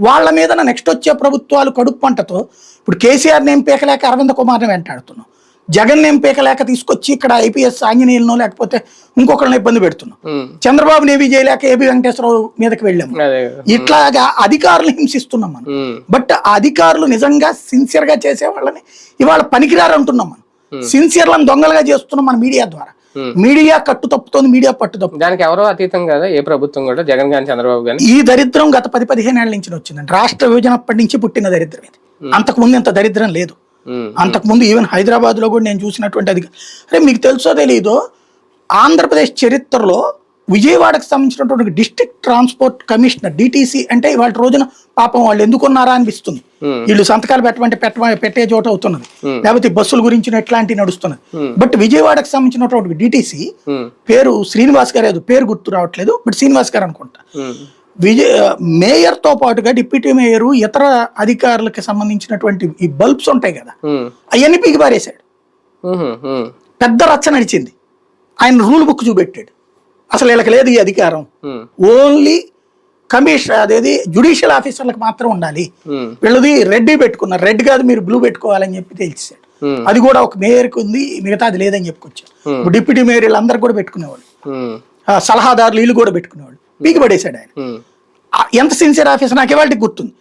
వాళ్ళ మీద నెక్స్ట్ వచ్చే ప్రభుత్వాలు కడుపు పంటతో ఇప్పుడు కేసీఆర్ నేమ్ పీకలేక అరవింద్ కుమార్ని వెంటాడుతున్నాం, జగన్ నేమ్ పీకలేక తీసుకొచ్చి ఇక్కడ ఐపీఎస్ ఆంజనేయులను లేకపోతే ఇంకొకరిని ఇబ్బంది పెడుతున్నాం, చంద్రబాబు నేవి చేయలేక ఏబి వెంకటేశ్వరరావు మీదకి వెళ్ళాము. ఇట్లాగా అధికారులు హింసిస్తున్నాం మనం. బట్ ఆ అధికారులు నిజంగా సిన్సియర్ గా చేసే వాళ్ళని ఇవాళ పనికిరారు అంటున్నాం మనం. సిన్సియర్లను దొంగలుగా చేస్తున్నాం మన మీడియా ద్వారా. మీడియా కట్టు తప్పుతోంది, మీడియా పట్టు తప్పు. దానికి ఎవరో అతీతం కదా ఏ ప్రభుత్వం కూడా, జగన్ గాని చంద్రబాబు గాని. ఈ దరిద్రం గత 10-15 ఏళ్ల నుంచి వచ్చిందండి. రాష్ట్ర విభజన అప్పటి నుంచి పుట్టిన దరిద్రం ఇది. అంతకు ముందు ఇంత దరిద్రం లేదు. అంతకుముందు ఈవెన్ హైదరాబాద్ లో కూడా నేను చూసినటువంటి అరే మీకు తెలుసో తెలీదో, ఆంధ్రప్రదేశ్ చరిత్రలో విజయవాడకు సంబంధించినటువంటి డిస్ట్రిక్ట్ ట్రాన్స్పోర్ట్ కమిషనర్ డిటిసి అంటే ఇవాళ రోజున పాపం వాళ్ళు ఎందుకున్నారా అనిపిస్తుంది. వీళ్ళు సంతకాలు పెట్టే చోట అవుతున్నది, లేకపోతే బస్సుల గురించి ఎట్లాంటివి నడుస్తున్నది. బట్ విజయవాడకు సంబంధించినటువంటి డిటిసి పేరు శ్రీనివాస్ గారు, ఏదో పేరు గుర్తు రావట్లేదు, బట్ శ్రీనివాస్ గారు అనుకుంటా. మేయర్ తో పాటుగా డిప్యూటీ మేయర్ ఇతర అధికారులకు సంబంధించినటువంటి ఈ బల్బ్స్ ఉంటాయి కదా, అవన్నీ పీకి పారేశాడు. పెద్ద రచ్చ నడిచింది. ఆయన రూల్ బుక్ చూపెట్టాడు. అసలు వీళ్ళకి లేదు ఈ అధికారం, ఓన్లీ కమిషన్ అదేది జ్యుడిషియల్ ఆఫీసర్లకు మాత్రం ఉండాలి. వీళ్ళది రెడ్ పెట్టుకున్నారు, రెడ్ కాదు మీరు బ్లూ పెట్టుకోవాలని చెప్పి తెలిసాడు. అది కూడా ఒక మేయర్కి ఉంది, మిగతా అది లేదని చెప్పుకొచ్చారు. ఇప్పుడు డిప్యూటీ మేయర్ వీళ్ళందరూ కూడా పెట్టుకునేవాళ్ళు, సలహాదారులు వీళ్ళు కూడా పెట్టుకునేవాళ్ళు. పీకి పడేశాడు ఆయన. ఎంత సిన్సియర్ ఆఫీసర్ నాకు ఇవాళకి గుర్తుంది.